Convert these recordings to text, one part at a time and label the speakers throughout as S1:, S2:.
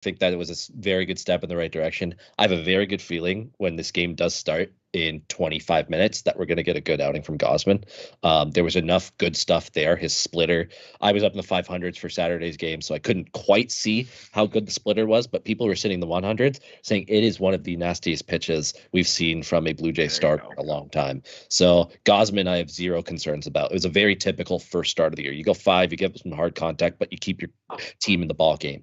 S1: think that it was a very good step in the right direction. I have a very good feeling when this game does start in 25 minutes that we're going to get a good outing from Gosman. There was enough good stuff there. His splitter, I was up in the 500s for Saturday's game, so I couldn't quite see how good the splitter was, but people were sitting in the 100s saying it is one of the nastiest pitches we've seen from a Blue Jay starter in a long time. So Gosman, I have zero concerns about. It was a very typical first start of the year. You go 5, you give some hard contact, but you keep your team in the ball game.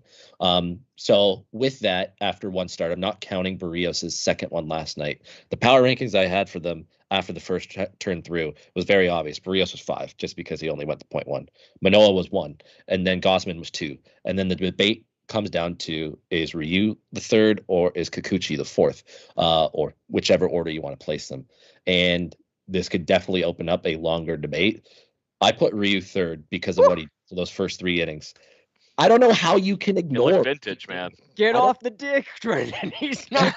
S1: So with that, after one start, I'm not counting Barrios' second one last night. The power rankings I had for them after the first turn through was very obvious. Barrios was 5, just because he only went to 0.1. Manoah was 1, and then Gosman was 2. And then the debate comes down to, is Ryu the third or is Kikuchi the fourth, or whichever order you want to place them. And this could definitely open up a longer debate. I put Ryu third because of what he did for those first 3 innings. I don't know how you can ignore
S2: vintage, man.
S3: Get off the dick, Brendan. He's not.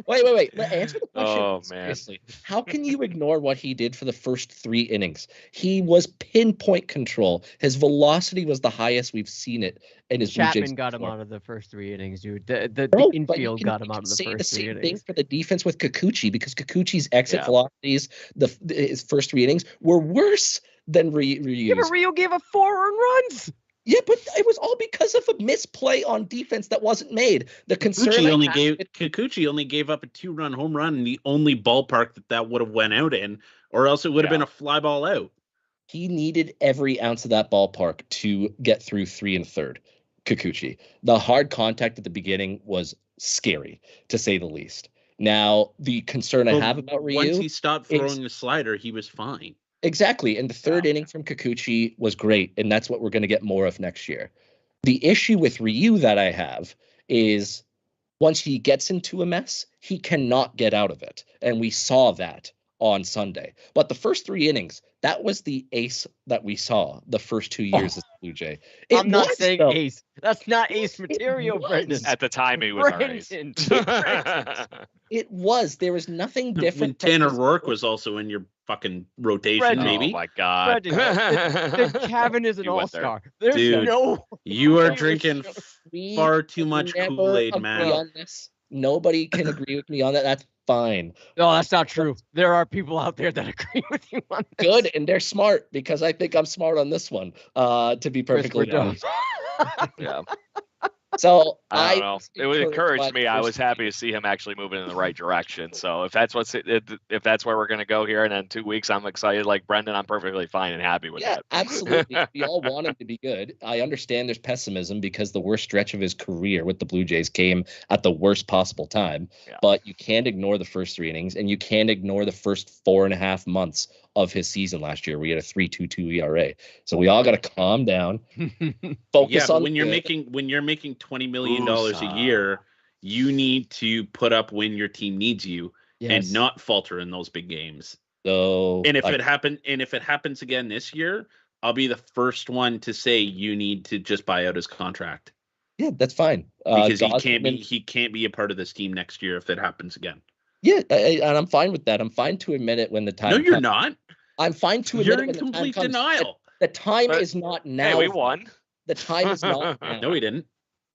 S1: Wait. Answer the question.
S2: Oh, man.
S1: Seriously. How can you ignore what he did for the first 3 innings? He was pinpoint control. His velocity was the highest we've seen it. And his
S3: Chapman got him out of the first 3 innings, dude. The infield got him out of the first 3 innings.
S1: Thing for the defense with Kikuchi, because Kikuchi's exit velocities, his first 3 innings were worse than Ryu's.
S3: Yeah, but Ryu gave up 4 earned runs.
S1: Yeah, but it was all because of a misplay on defense that wasn't made. The concern
S4: Kikuchi only gave up a 2-run home run in the only ballpark that would have went out in, or else it would have been a fly ball out.
S1: He needed every ounce of that ballpark to get through 3 1/3. Kikuchi. The hard contact at the beginning was scary, to say the least. Now, the concern I have about Ryu,
S4: once he stopped throwing the slider, he was fine.
S1: Exactly. And the third inning from Kikuchi was great. And that's what we're going to get more of next year. The issue with Ryu that I have is once he gets into a mess, he cannot get out of it. And we saw that on Sunday. But the first 3 innings, that was the ace that we saw the first 2 years as Blue Jay.
S3: I'm not saying ace. That's not ace material, Brendan.
S2: At the time, he was our ace.
S1: It was. There was nothing different.
S4: Tanner Rourke was also in your fucking rotation,
S3: Brendan.
S4: maybe.
S2: Oh, my God.
S3: The Cavan is an all-star. There's
S4: Dude,
S3: no...
S4: You are drinking far too much Kool-Aid, man.
S1: Nobody can agree with me on that. That's fine.
S3: No, that's not true. There are people out there that agree with you on this.
S1: Good, and they're smart, because I think I'm smart on this one, to be perfectly honest.
S2: Yeah.
S1: So
S2: I don't know. It would encourage me. I was happy to see him actually moving in the right direction. So if that's where we're going to go here, and in 2 weeks, I'm excited. Like Brendan, I'm perfectly fine and happy with that.
S1: Yeah, absolutely. We all want him to be good. I understand there's pessimism because the worst stretch of his career with the Blue Jays came at the worst possible time. Yeah. But you can't ignore the first 3 innings, and you can't ignore the first 4.5 months of his season last year. We had a 3.22 ERA. So we all got to calm down. Focus on
S4: when you're making $20 million a year, you need to put up when your team needs you and not falter in those big games.
S1: So
S4: and if it happens again this year, I'll be the first one to say you need to just buy out his contract.
S1: Yeah, that's fine.
S4: Because he can't be a part of this team next year if it happens again.
S1: Yeah, and I'm fine with that. I'm fine to admit it when the time comes.
S4: No, you're not.
S1: I'm fine to admit it when
S4: the time comes. You're in complete denial.
S1: The time is not now.
S2: Hey, we won.
S1: The time is not now.
S4: No, we didn't.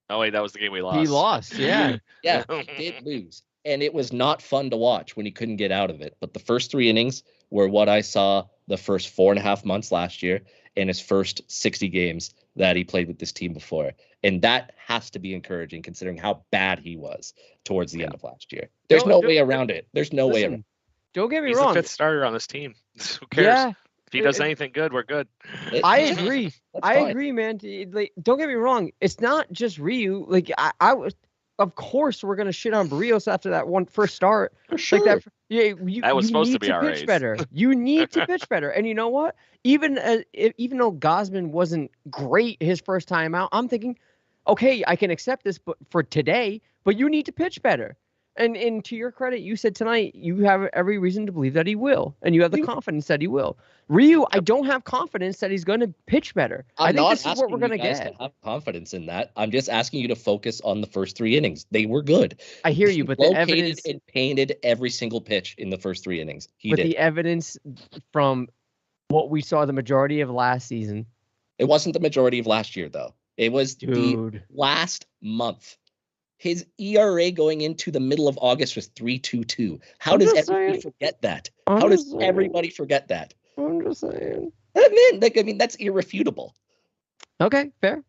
S2: Oh, wait, that was the game we lost.
S3: He lost, yeah.
S1: Yeah, he did lose. And it was not fun to watch when he couldn't get out of it. But the first 3 innings were what I saw the first 4.5 months last year and his first 60 games that he played with this team before. And that has to be encouraging considering how bad he was towards the end of last year. There's no way around it. There's no way around it.
S3: Don't get me
S2: He's
S3: wrong.
S2: the 5th starter on this team. Who cares?
S3: Yeah.
S2: If he does anything good, we're good.
S3: I agree. I agree, man. Like, don't get me wrong. It's not just Ryu. Like I was, of course, we're gonna shit on Barrios after that first start.
S1: For sure.
S3: Like that. Yeah,
S2: that was supposed to be our
S3: pitch better. You need to pitch better. And you know what? Even though Gosman wasn't great his first time out, I'm thinking, okay, I can accept this, but for today, but you need to pitch better. And to your credit, you said tonight you have every reason to believe that he will, and you have the confidence that he will. Ryu, I don't have confidence that he's going to pitch better. I think this is what we're going to get.
S1: To have confidence in that. I'm just asking you to focus on the first 3 innings. They were good.
S3: I hear you, but the evidence
S1: and painted every single pitch in the first 3 innings.
S3: The evidence from what we saw the majority of last season.
S1: It wasn't the majority of last year, though. It was the last month. His ERA going into the middle of August was 3.22. How does everybody forget that? How does everybody forget that?
S3: I'm just saying.
S1: I mean, that's irrefutable.
S3: Okay, fair.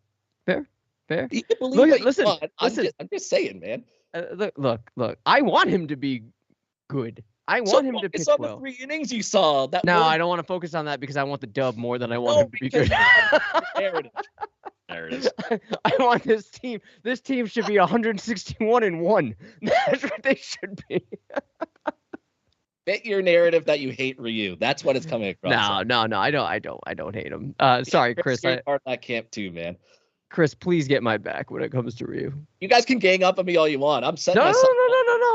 S1: You can believe listen. I'm just saying, man.
S3: Look. I want him to be good. I want him to pitch well.
S1: Focus on the 3 innings you saw.
S3: I don't want to focus on that because I want the dub more than I want him to be good.
S2: There it is.
S3: I want this team. This team should be 161-1. That's what they should be.
S1: Fit your narrative that you hate Ryu. That's what it's coming across.
S3: No. I don't hate him. Sorry, Chris.
S1: I'm part of that camp too, man.
S3: Chris, please get my back when it comes to Ryu.
S1: You guys can gang up on me all you want. I'm setting myself.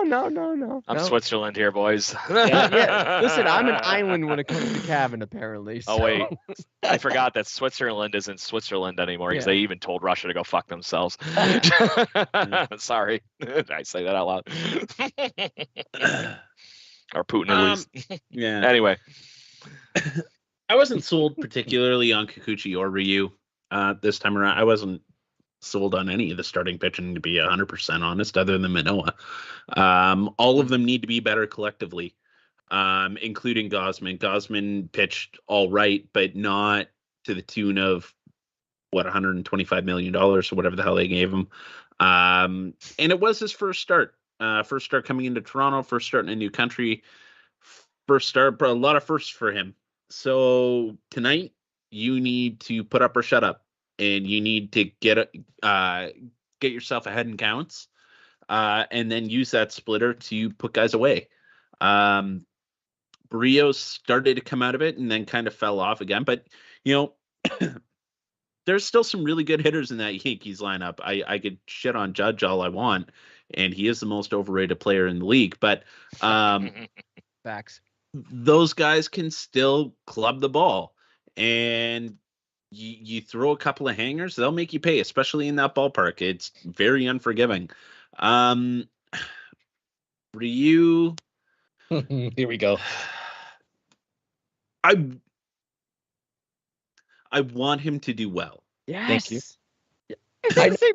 S3: No.
S2: I'm Switzerland here, boys.
S3: Yeah. Listen, I'm an island when it comes to Cavan, apparently. So.
S2: Oh wait, I forgot that Switzerland isn't Switzerland anymore because they even told Russia to go fuck themselves. Sorry, I say that out loud. Or Putin at least.
S4: Yeah.
S2: Anyway,
S4: I wasn't sold particularly on Kikuchi or Ryu this time around. I wasn't sold on any of the starting pitching, to be 100% honest, other than Manoah. All of them need to be better collectively, including Gausman. Gausman pitched all right, but not to the tune of $125 million or whatever the hell they gave him. And it was his first start coming into Toronto, first start in a new country, first start, but a lot of firsts for him. So tonight you need to put up or shut up, and you need to get yourself ahead in counts, and then use that splitter to put guys away. Barrios started to come out of it and then kind of fell off again, but there's still some really good hitters in that Yankees lineup. I could shit on Judge all I want, and he is the most overrated player in the league, but
S3: facts.
S4: Those guys can still club the ball, and you throw a couple of hangers, they'll make you pay, especially in that ballpark. It's very unforgiving. Ryu.
S1: Here we go.
S4: I want him to do well.
S3: Yes.
S1: Thank you.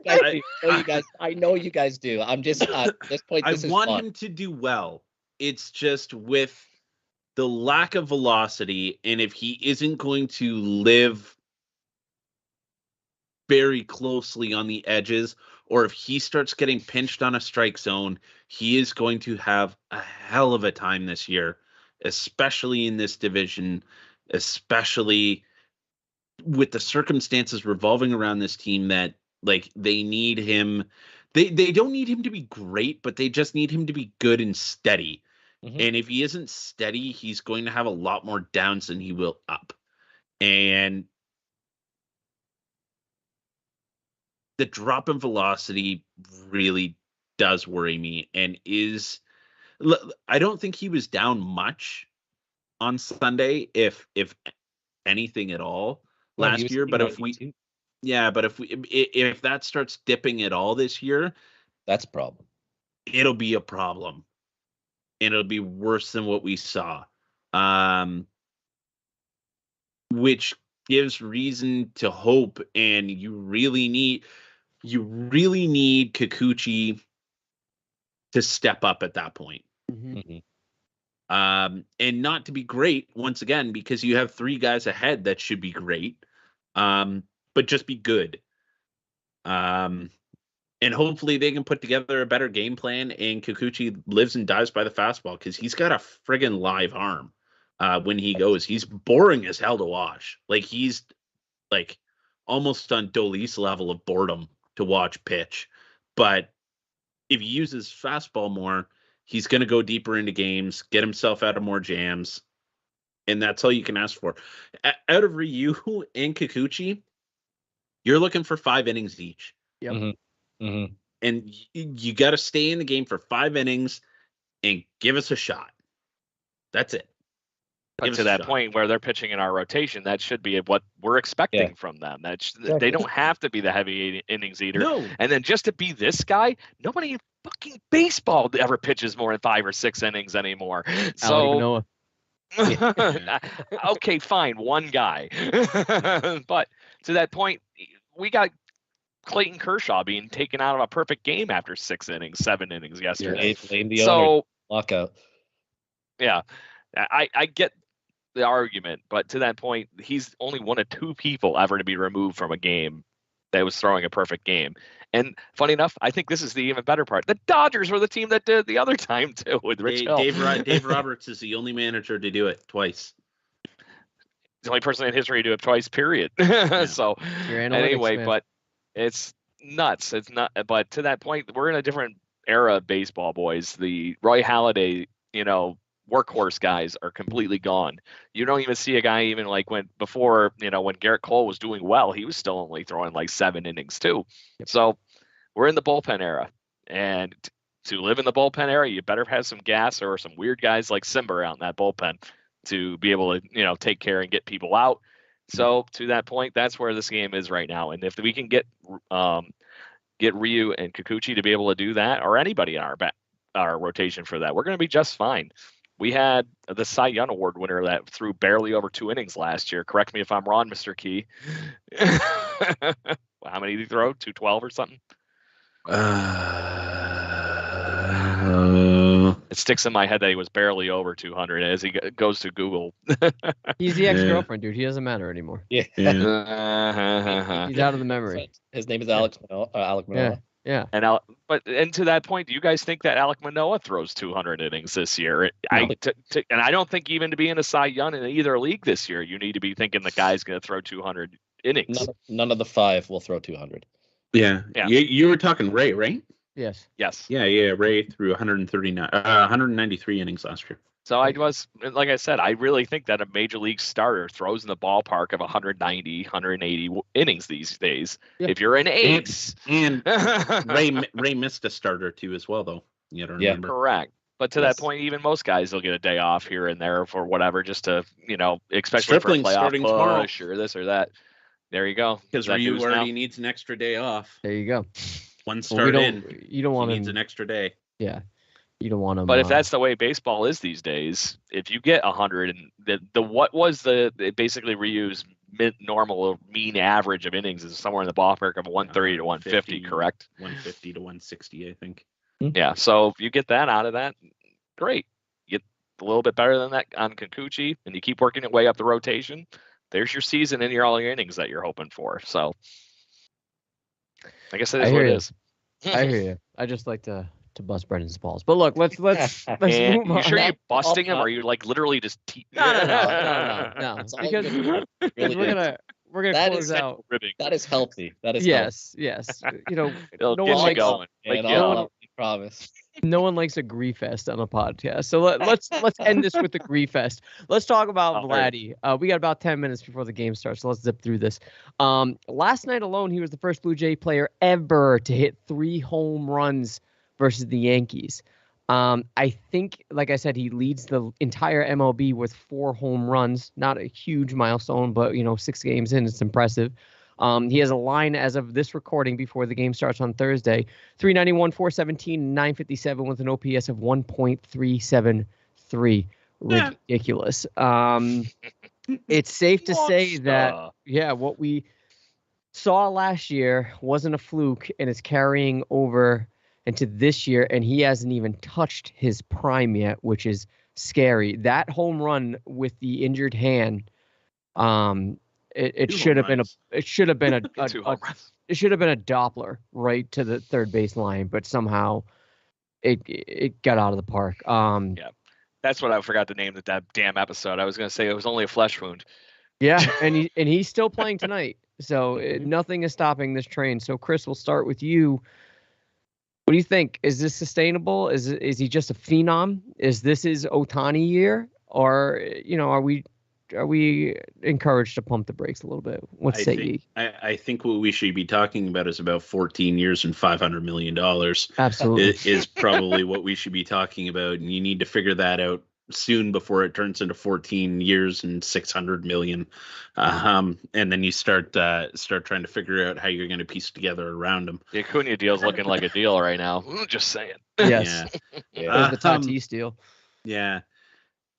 S1: I know you guys do. I'm just at this point.
S4: I want him to do well. It's just with the lack of velocity, and if he isn't going to live very closely on the edges, or if he starts getting pinched on a strike zone, he is going to have a hell of a time this year, especially in this division, especially with the circumstances revolving around this team that, like, they need him. They don't need him to be great, but they just need him to be good and steady. Mm-hmm. And if he isn't steady, he's going to have a lot more downs than he will up. And the drop in velocity really does worry me, and I don't think he was down much on Sunday, if anything at all last year. But if that starts dipping at all this year,
S1: that's a problem.
S4: It'll be a problem, and it'll be worse than what we saw, which gives reason to hope. And you really need Kikuchi to step up at that point.
S3: Mm-hmm.
S4: And not to be great once again, because you have 3 guys ahead that should be great, but just be good. And hopefully they can put together a better game plan, and Kikuchi lives and dies by the fastball, because he's got a friggin' live arm. When he goes, he's boring as hell to watch. Like, he's like almost on Dolis level of boredom to watch pitch. But if he uses fastball more, he's going to go deeper into games, get himself out of more jams, and that's all you can ask for. Out of Ryu and Kikuchi, you're looking for 5 innings each.
S3: Yep.
S1: Mm-hmm. Mm-hmm.
S4: And you got to stay in the game for 5 innings and give us a shot. That's it.
S2: But to that point where they're pitching in our rotation, that should be what we're expecting from them. They don't have to be the heavy innings eater.
S4: No.
S2: And then just to be this guy, nobody in fucking baseball ever pitches more than 5 or 6 innings anymore. So, okay, fine, one guy. But to that point, we got Clayton Kershaw being taken out of a perfect game after 7 innings yesterday.
S1: Blame the owner. Lockout.
S2: Yeah, I get the argument, but to that point, he's only one of 2 people ever to be removed from a game that was throwing a perfect game. And funny enough, I think this is the even better part. The Dodgers were the team that did the other time too with Rich Hill.
S4: Dave Roberts is the only manager to do it twice.
S2: The only person in history to do it twice, period. Yeah. So anyway, man. But it's nuts. It's not. But to that point, we're in a different era of baseball, boys. The Roy Halladay, workhorse guys are completely gone. You don't even see a guy even like when Garrett Cole was doing well, he was still only throwing like 7 innings too. Yep. So we're in the bullpen era, and to live in the bullpen era, you better have some gas or some weird guys like Simber out in that bullpen to be able to, take care and get people out. So to that point, that's where this game is right now. And if we can get Ryu and Kikuchi to be able to do that, or anybody in our rotation for that, we're going to be just fine. We had the Cy Young Award winner that threw barely over 2 innings last year. Correct me if I'm wrong, Mr. Key. How many did he throw? 212 or something? It sticks in my head that he was barely over 200 as he goes to Google.
S3: He's the ex-girlfriend, dude. He doesn't matter anymore.
S1: Yeah.
S3: He's out of the memory.
S1: His name is Alek Manoah.
S3: Yeah.
S2: And to that point, do you guys think that Alek Manoah throws 200 innings this year? No. And I don't think even to be in a Cy Young in either league this year, you need to be thinking the guy's going to throw 200 innings.
S1: None of the 5 will throw 200.
S4: Yeah. You were talking Ray, right?
S3: Yes.
S2: Yeah.
S4: Ray threw 193 innings last year.
S2: So like I said, I really think that a major league starter throws in the ballpark of 190, 180 innings these days. Yeah. If you're an ace.
S4: And Ray missed a start or 2 as well, though. You don't remember.
S2: Correct. But to that point, even most guys will get a day off here and there for whatever, just to, especially for a playoff push or this or that. There you go.
S4: Because Ryu already needs an extra day off.
S3: There you go.
S4: One start
S3: you don't want
S4: needs an extra day.
S3: Yeah. You don't want to.
S2: But if that's the way baseball is these days, if you get 100 and what was basically Ryu's normal mean average of innings is somewhere in the ballpark of 130 to 150, correct?
S4: 150 to 160, I think.
S2: Yeah. So if you get that out of that, great. You get a little bit better than that on Kikuchi, and you keep working your way up the rotation. There's your season and all your innings that you're hoping for. So I guess that is what it is.
S3: I hear you. I just like to bust Brendan's balls. But look, let's move on.
S2: You sure you're busting him, or are you like literally just
S3: No. Because we're gonna close out.
S1: That is healthy. That is
S3: yes. No one likes
S2: going.
S1: Promise.
S3: No one likes a grief fest on a podcast. So let's end this with the grief fest. Let's talk about Vladdy. We got about 10 minutes before the game starts, so let's zip through this. Last night alone, he was the first Blue Jay player ever to hit 3 home runs versus the Yankees. I think, like I said, he leads the entire MLB with 4 home runs. Not a huge milestone, but 6 games in, it's impressive. He has a line as of this recording before the game starts on Thursday, 391, 417, 957 with an OPS of 1.373. Ridiculous. It's safe to say that, what we saw last year wasn't a fluke and is carrying over into this year, and he hasn't even touched his prime yet, which is scary. That home run with the injured hand, it should have been a Doppler right to the third base line, but somehow it got out of the park.
S2: That's what I forgot to name that damn episode. I was going to say it was only a flesh wound.
S3: Yeah, and he's still playing tonight, so nothing is stopping this train. So Chris, we'll start with you. What do you think? Is this sustainable? Is he just a phenom? Is this his Ohtani year, or are we encouraged to pump the brakes a little bit?
S4: I think what we should be talking about is about 14 years and $500 million.
S3: Absolutely,
S4: is probably what we should be talking about, and you need to figure that out soon before it turns into 14 years and 600 million. And then you start trying to figure out how you're going to piece together around them.
S2: The Acuna deal's looking like a deal right now. Just saying.
S3: Yes. Yeah. The Tatis deal.
S4: Yeah.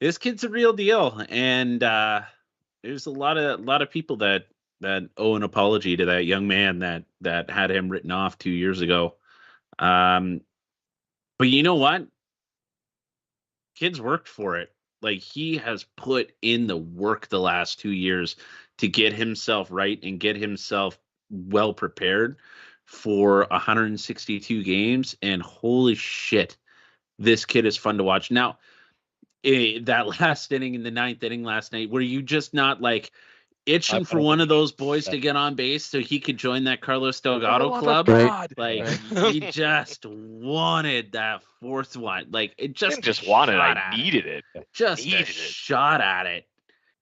S4: This kid's a real deal. And there's a lot of people that owe an apology to that young man that had him written off 2 years ago. But you know what? Kid's worked for it. Like, he has put in the work the last 2 years to get himself right and get himself well prepared for 162 games. And holy shit, this kid is fun to watch. Now, that last inning in the 9th inning last night, were you just not like itching for one of those boys to get on base so he could join that Carlos Delgado club?
S3: Right.
S4: Like, he just wanted that 4th one. Like, it just
S2: wanted. I needed it.
S4: Just a shot at it.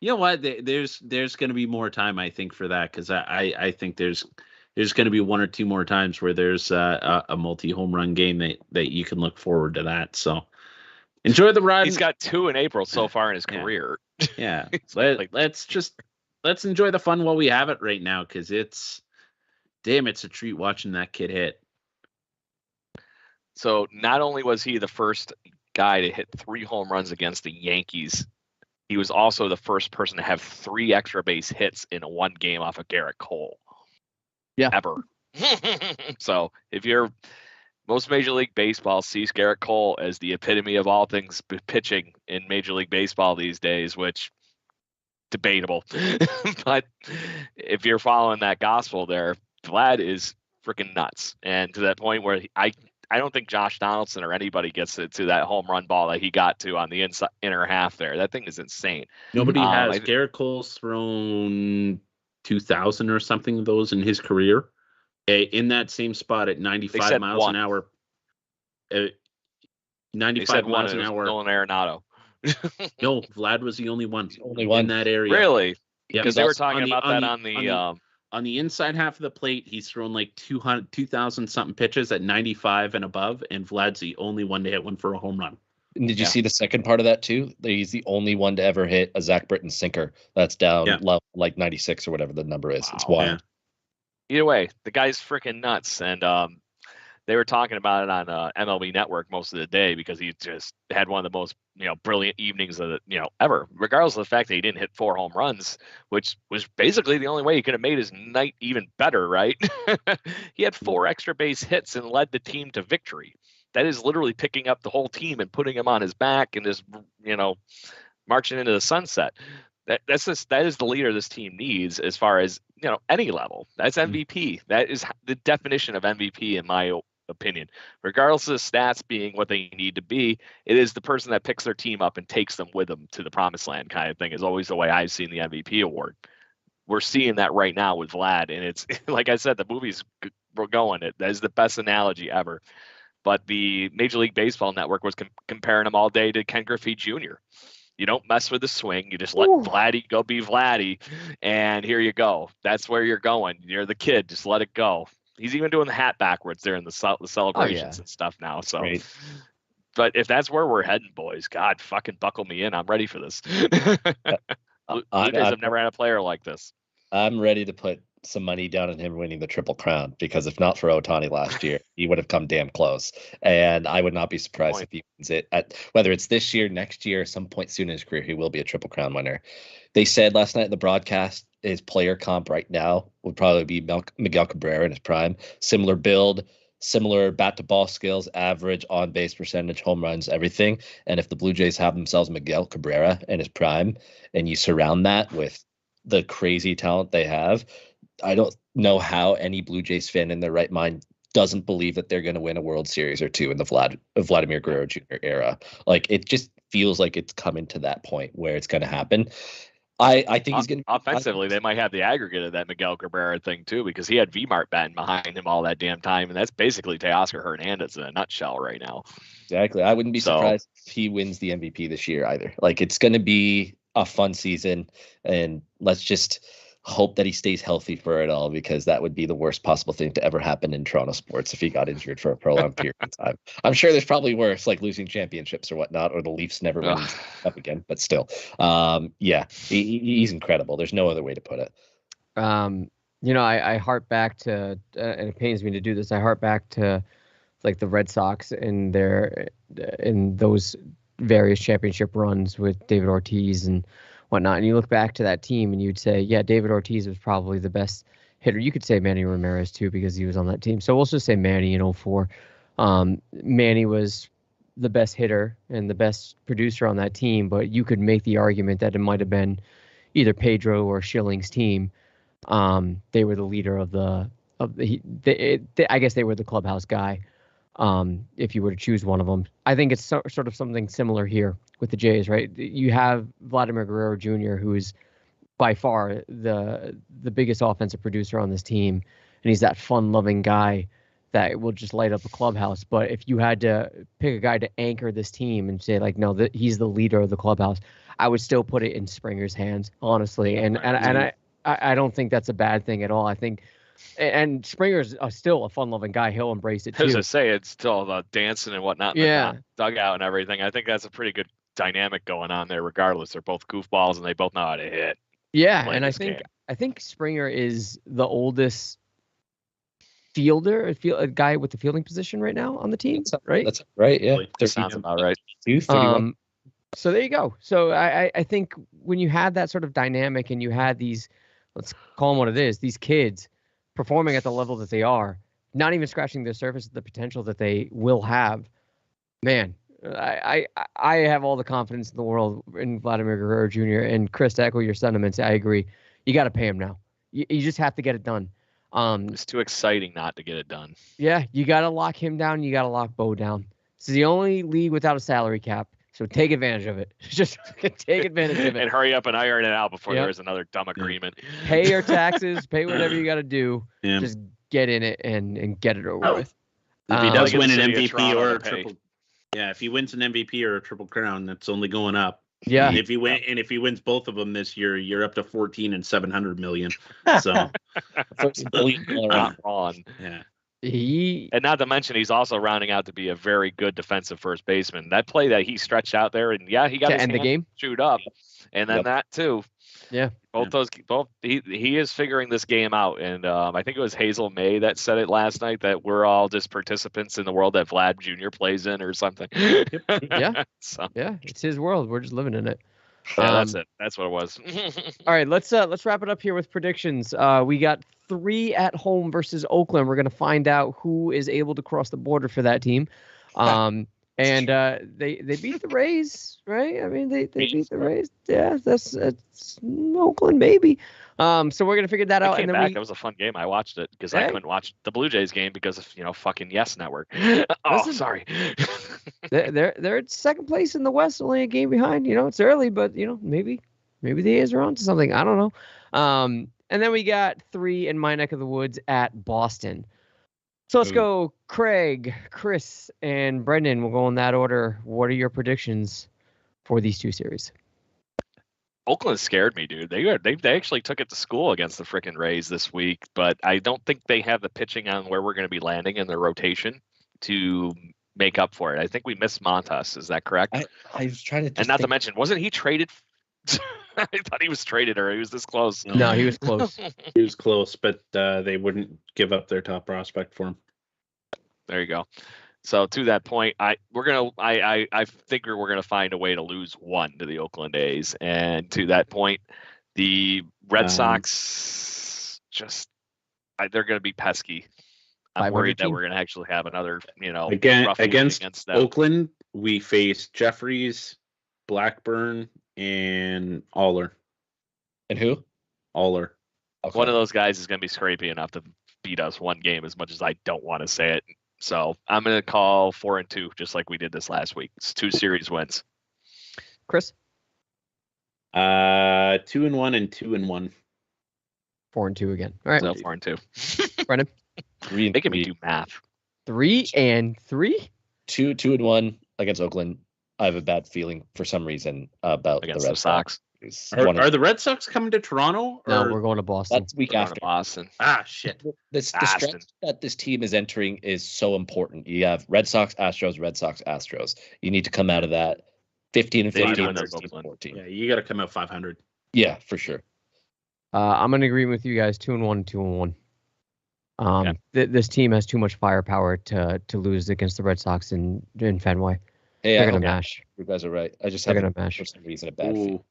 S4: You know what? There's going to be more time, I think, for that, because I think there's going to be 1 or 2 more times where there's a multi-home run game that you can look forward to that. So enjoy the ride.
S2: He's got 2 in April so far in his career.
S4: Yeah. Let's enjoy the fun while we have it right now, because it's a treat watching that kid hit.
S2: So not only was he the first guy to hit 3 home runs against the Yankees, he was also the first person to have 3 extra base hits in one game off of Garrett Cole.
S3: Yeah.
S2: Ever. So if most Major League Baseball sees Garrett Cole as the epitome of all things pitching in Major League Baseball these days, which debatable. But if you're following that gospel there, Vlad is freaking nuts. And to that point where I don't think Josh Donaldson or anybody gets to that home run ball that he got to on the inner half there. That thing is insane.
S4: Nobody has. Garrett Cole's thrown 2,000 or something of those in his career. In that same spot at 95 miles an hour. 95 miles an hour.
S2: Nolan Arenado.
S4: No, Vlad was the only one in that area.
S2: Really?
S4: Yeah,
S2: because they were talking about that on
S4: the inside half of the plate. He's thrown like 2,000 something pitches at 95 and above, and Vlad's the only one to hit one for a home run.
S1: And did you see the second part of that too? He's the only one to ever hit a Zach Britton sinker that's down low, like 96 or whatever the number is. Wow. It's wild.
S2: Yeah. Either way, the guy's freaking nuts, and they were talking about it on MLB Network most of the day because he just had one of the most brilliant evenings of ever. Regardless of the fact that he didn't hit 4 home runs, which was basically the only way he could have made his night even better, right? He had 4 extra base hits and led the team to victory. That is literally picking up the whole team and putting him on his back and just marching into the sunset. That is the leader this team needs as far as any level. That's MVP. That is the definition of MVP in my opinion. Regardless of the stats being what they need to be, it is the person that picks their team up and takes them with them to the promised land kind of thing is always the way I've seen the MVP award. We're seeing that right now with Vlad, and it's like I said, the movies were going. That is the best analogy ever. But the Major League Baseball Network was comparing him all day to Ken Griffey Jr. You don't mess with the swing. You just let Vladdy go be Vladdy, and here you go. That's where you're going. You're the kid. Just let it go. He's even doing the hat backwards there in the celebrations and stuff now. So, But if that's where we're heading, boys, God, fucking buckle me in. I'm ready for this. Blue Jays have never had a player like this.
S1: I'm ready to put some money down on him winning the Triple Crown, because if not for Ohtani last year, he would have come damn close. And I would not be surprised if he wins it whether it's this year, next year, some point soon in his career, he will be a Triple Crown winner. They said last night in the broadcast, his player comp right now would probably be Miguel Cabrera in his prime. Similar build, similar bat to ball skills, average on base percentage, home runs, everything. And if the Blue Jays have themselves Miguel Cabrera in his prime, and you surround that with the crazy talent they have, I don't know how any Blue Jays fan in their right mind doesn't believe that they're going to win a World Series or 2 in the Vladimir Guerrero Jr. era. Like, it just feels like it's coming to that point where it's going to happen. I think he's going to
S2: offensively. They might have the aggregate of that Miguel Cabrera thing too, because he had V-Mart batting behind him all that damn time, and that's basically Teoscar Hernandez in a nutshell right now.
S1: Exactly. I wouldn't be surprised if he wins the MVP this year either. Like, it's going to be a fun season, and let's just hope that he stays healthy for it all, because that would be the worst possible thing to ever happen in Toronto sports if he got injured for a prolonged period of time. I'm sure there's probably worse, like losing championships or whatnot, or the Leafs never winning up again. But still, he's incredible. There's no other way to put it.
S3: I harp back to, and it pains me to do this, I harp back to like the Red Sox in those various championship runs with David Ortiz and whatnot. And you look back to that team and you'd say, yeah, David Ortiz was probably the best hitter. You could say Manny Ramirez too, because he was on that team. So we'll just say Manny in 04. Manny was the best hitter and the best producer on that team, but you could make the argument that it might have been either Pedro or Schilling's team. They were the leader I guess they were the clubhouse guy. If you were to choose one of them, I think it's sort of something similar here with the Jays, right? You have Vladimir Guerrero Jr., who is by far the biggest offensive producer on this team, and he's that fun-loving guy that will just light up a clubhouse. But if you had to pick a guy to anchor this team and say, like, no, he's the leader of the clubhouse, I would still put it in Springer's hands, honestly. And I don't think that's a bad thing at all. I think, and Springer's still a fun-loving guy. He'll embrace it too.
S2: As I say, it's still the dancing and whatnot,
S3: yeah,
S2: dugout and everything. I think that's a pretty good dynamic going on there. Regardless, they're both goofballs and they both know how to hit.
S3: Yeah, and I think Springer is the oldest fielder, a guy with the fielding position right now on the team, right?
S1: That's right. Yeah,
S2: that sounds about right.
S1: 31.
S3: So there you go. So I think when you had that sort of dynamic and you had these, let's call them what it is, these kids performing at the level that they are, not even scratching the surface of the potential that they will have, man, I have all the confidence in the world in Vladimir Guerrero Jr. And Chris, to echo your sentiments, I agree. You got to pay him now. You just have to get it done.
S2: It's too exciting not to get it done.
S3: Yeah, you got to lock him down. You got to lock Bo down. This is the only league without a salary cap. So take advantage of it. Just take advantage of it.
S2: And hurry up and iron it out before there's another dumb agreement.
S3: Pay your taxes. Pay whatever you got to do. Yeah. Just get in it and get it over with.
S4: If he does win an MVP or a triple, if he wins an MVP or a triple crown, that's only going up.
S3: Yeah.
S4: And if he wins both of them this year, you're up to 14 and 700 million. So
S2: not wrong.
S4: Yeah.
S2: And not to mention, he's also rounding out to be a very good defensive first baseman. That play that he stretched out there, and he got
S3: to end the game,
S2: shoot up, and then that too.
S3: Yeah,
S2: he is figuring this game out, and I think it was Hazel May that said it last night that we're all just participants in the world that Vlad Jr. plays in, or something.
S3: Yeah, yeah, it's his world. We're just living in it.
S2: Yeah, that's it. That's what it was.
S3: All right, let's wrap it up here with predictions. We got 3 at home versus Oakland. We're gonna find out who is able to cross the border for that team. And they beat the Rays, right? I mean, they beat the Rays. Yeah, that's Oakland, maybe. So we're gonna figure that out.
S2: And then it was a fun game. I watched it because I couldn't watch the Blue Jays game because of fucking Yes Network. Sorry.
S3: they're at second place in the West, only a game behind. It's early, but maybe the A's are on to something. I don't know. And then we got 3 in my neck of the woods at Boston. So let's go, Craig, Chris, and Brendan. We'll go in that order. What are your predictions for these 2 series?
S2: Oakland scared me, dude. They actually took it to school against the frickin' Rays this week, but I don't think they have the pitching on where we're going to be landing in their rotation to make up for it. I think we missed Montas. Is that correct?
S1: I was trying to.
S2: And not to mention, wasn't he traded? I thought he was traded, or he was this close.
S3: No, he was close.
S4: He was close, but they wouldn't give up their top prospect for him.
S2: There you go. So to that point, I think we're gonna find a way to lose 1 to the Oakland A's, and to that point, the Red Sox they're gonna be pesky. I'm worried that we're gonna actually have another
S4: against Oakland. We face Jeffries, Blackburn, and Aller.
S1: And who?
S4: Aller.
S2: Okay. One of those guys is gonna be scrapey enough to beat us 1 game, as much as I don't want to say it. So I'm going to call 4-2, just like we did this last week. It's 2 series wins.
S3: Chris?
S4: 2-1 and 2-1.
S3: 4-2 again. All right.
S2: So 4-2.
S3: Brendan?
S2: 3 Making me do math.
S3: 3-3?
S1: 2-1 against Oakland. I have a bad feeling for some reason about
S2: against
S1: the Red Sox.
S4: Are the Red Sox coming to Toronto?
S3: No, we're going to Boston.
S1: That's week after.
S2: Boston.
S4: Shit.
S1: The stretch that this team is entering is so important. You have Red Sox, Astros. You need to come out of that 15 and 15, 14.
S4: Yeah, you got to come out 500.
S1: Yeah, for sure.
S3: I'm going to agree with you guys. 2-1, 2-1. This team has too much firepower to lose against the Red Sox in Fenway.
S1: Hey,
S3: they're going to mash.
S1: You guys are right. I just
S3: they're
S1: have
S3: going to mash
S1: for some reason a bad feeling.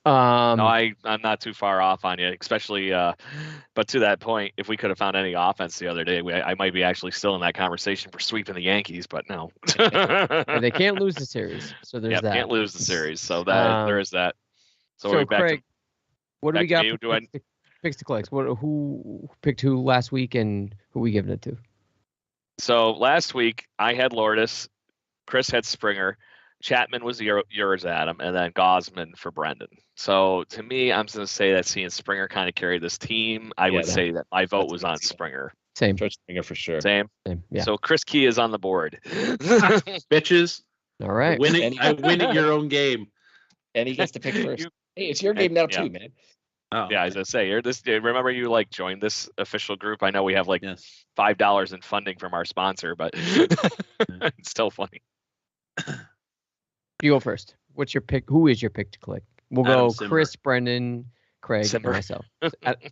S2: No, I'm not too far off on you, especially. But to that point, if we could have found any offense the other day, I might be actually still in that conversation for sweeping the Yankees. But no,
S3: they can't lose the series, so there's that.
S2: Can't lose the series, so that there is that. So
S3: Craig,
S2: back
S3: what do we got
S2: for
S3: picks to clicks? Who picked who last week, and who we giving it to?
S2: So last week I had Lourdes, Chris had Springer, Chapman was yours, Adam, and then Gausman for Brendan. So to me, I'm going to say that seeing Springer kind of carry this team, I would say that my vote was on Springer.
S3: Same.
S1: Springer for sure.
S2: Same.
S3: Yeah.
S2: So Chris Key is on the board.
S4: Bitches.
S3: All right.
S4: I win at your own game.
S1: And he gets to pick first. Hey, it's your game now too, man.
S2: Oh, yeah, as I say, remember you joined this official group? I know we have $5 in funding from our sponsor, but it's still funny.
S3: You go first. What's your pick? Who is your pick to click? We'll
S4: Adam
S3: go
S4: Simber.
S3: Chris, Brendan, Craig, and myself.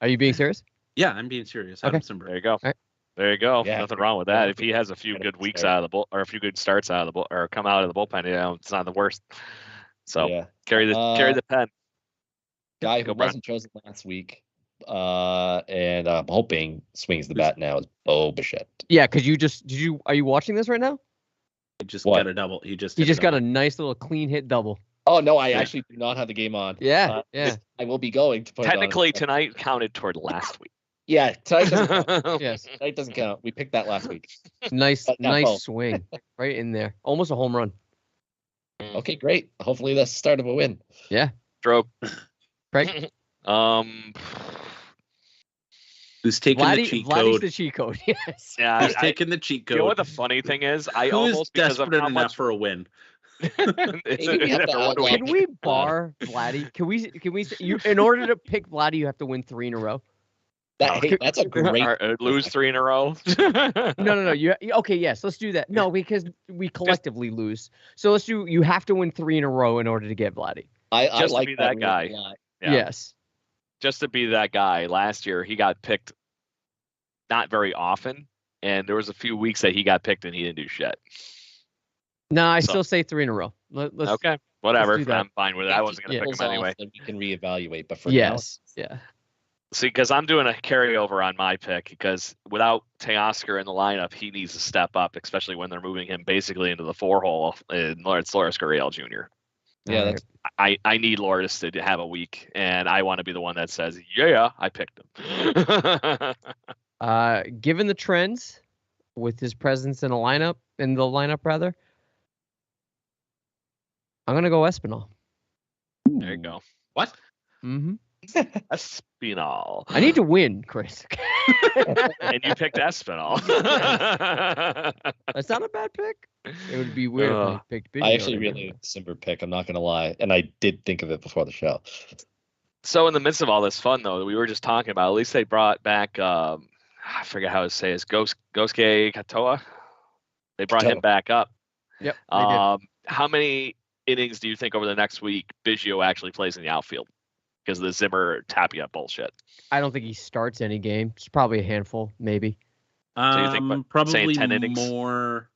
S3: Are you being serious?
S4: Yeah, I'm being serious. Adam Simber.
S2: There you go.
S3: Right.
S2: There you go.
S1: Yeah.
S2: Nothing wrong with that. If he has a few good weeks out of the bull, or a few good starts out of the bull, or come out of the bullpen, it's not the worst. So carry the pen.
S1: Guy who wasn't chosen last week, and I'm hoping swings the bat now is Bo Bichette.
S3: Yeah, because are you watching this right now?
S4: He just got a double. He just
S3: got a nice little clean hit double.
S1: Oh no, I actually do not have the game on.
S3: Yeah.
S1: I will be going to put
S2: Technically,
S1: it on.
S2: tonight counted toward last week.
S1: Yeah, tonight doesn't count.
S3: Yes.
S1: Tonight doesn't count. We picked that last week.
S3: Nice swing right in there. Almost a home run.
S1: Okay, great. Hopefully that's the start of a win.
S3: Yeah.
S2: Stroke.
S3: Craig?
S4: Who's taking the cheat code?
S3: Vladdy's the cheat code. Yes.
S2: Yeah,
S4: Who's taking the cheat code?
S2: You know what the funny thing is? I
S4: Who
S2: almost
S4: is desperate
S2: because of how
S4: enough
S2: much
S4: for a win.
S3: Can we bar Vladdy? Can we in order to pick Vladdy, you have to win 3 in a row?
S1: That's a great
S2: lose 3 in a row.
S3: No. Okay, yes, let's do that. No, because we collectively lose. So let's do. You have to win 3 in a row in order to get Vladdy.
S1: I like
S2: to be that guy.
S3: Yeah. Yes.
S2: Just to be that guy. Last year he got picked not very often, and there was a few weeks that he got picked and he didn't do shit.
S3: No, I still say 3 in a row.
S2: Okay, whatever. I'm fine with it. I wasn't going to pick him anyway.
S1: Then we can reevaluate, but for
S3: now,
S2: yeah. See, because I'm doing a carryover on my pick, because without Teoscar in the lineup, he needs to step up, especially when they're moving him basically into the 4-hole in Lourdes Gurriel Jr.
S1: Yeah,
S2: I need Lourdes to have a week, and I want to be the one that says, yeah, I picked him.
S3: Given the trends with his presence in the lineup, I'm gonna go Espinal.
S2: There you go. What?
S3: Mm-hmm.
S2: Espinal.
S3: I need to win, Chris.
S2: And you picked Espinal.
S3: That's not a bad pick. It would be weird if I picked Biggio.
S1: I actually really like the Simber pick. I'm not gonna lie, and I did think of it before the show.
S2: So in the midst of all this fun, though, we were just talking about, at least they brought back. I forget how to say it. Gosuke Katoa. They brought him back up.
S3: Yep.
S2: How many innings do you think over the next week Biggio actually plays in the outfield? Because of the Zimmer Tapia bullshit.
S3: I don't think he starts any game. It's probably a handful, maybe.
S2: So you think
S4: probably
S2: 10 innings?
S4: More.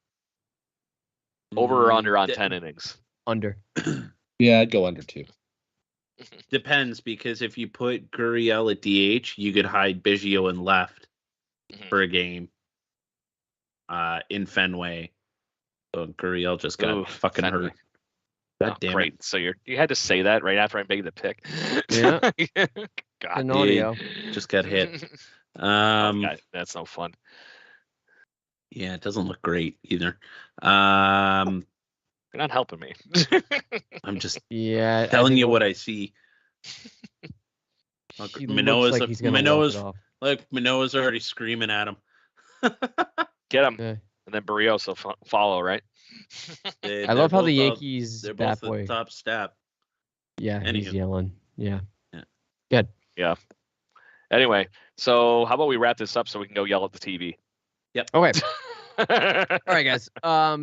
S2: Over or under on 10 innings?
S3: Under.
S1: Yeah, I'd go under 2.
S4: Depends, because if you put Gurriel at DH, you could hide Biggio in left for a game in Fenway. So Gurriel just got fucking hurt. God damn
S2: great.
S4: It.
S2: So you had to say that right after I made the pick.
S3: Yeah.
S2: God,
S3: an audio.
S4: Just got hit.
S2: God, that's no fun.
S4: Yeah, it doesn't look great either.
S2: You're not helping me.
S4: I'm just
S3: telling
S4: you what I see. Look, Manoah's already screaming at him.
S2: Get him. Yeah. And then Barrios will follow, right?
S3: I love how the Yankees
S4: they're both the top stat.
S3: Yeah, he's yelling. Yeah.
S2: Good. Yeah. Anyway, so how about we wrap this up so we can go yell at the TV?
S4: Yep.
S3: Okay. All right, guys.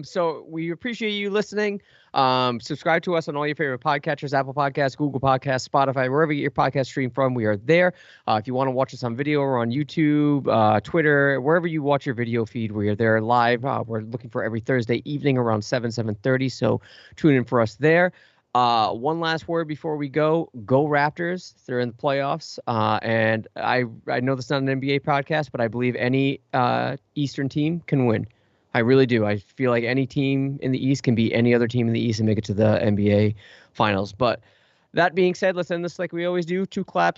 S3: So we appreciate you listening. Subscribe to us on all your favorite podcatchers, Apple Podcasts, Google Podcasts, Spotify, wherever you get your podcast stream from. We are there. If you want to watch us on video, we're on YouTube, Twitter, wherever you watch your video feed, we are there live. We're looking for every Thursday evening around 7:30. So tune in for us there. One last word before we go. Go Raptors. They're in the playoffs. And I know this is not an NBA podcast, but I believe any Eastern team can win. I really do. I feel like any team in the East can beat any other team in the East and make it to the NBA Finals. But that being said, let's end this like we always do. 2 claps.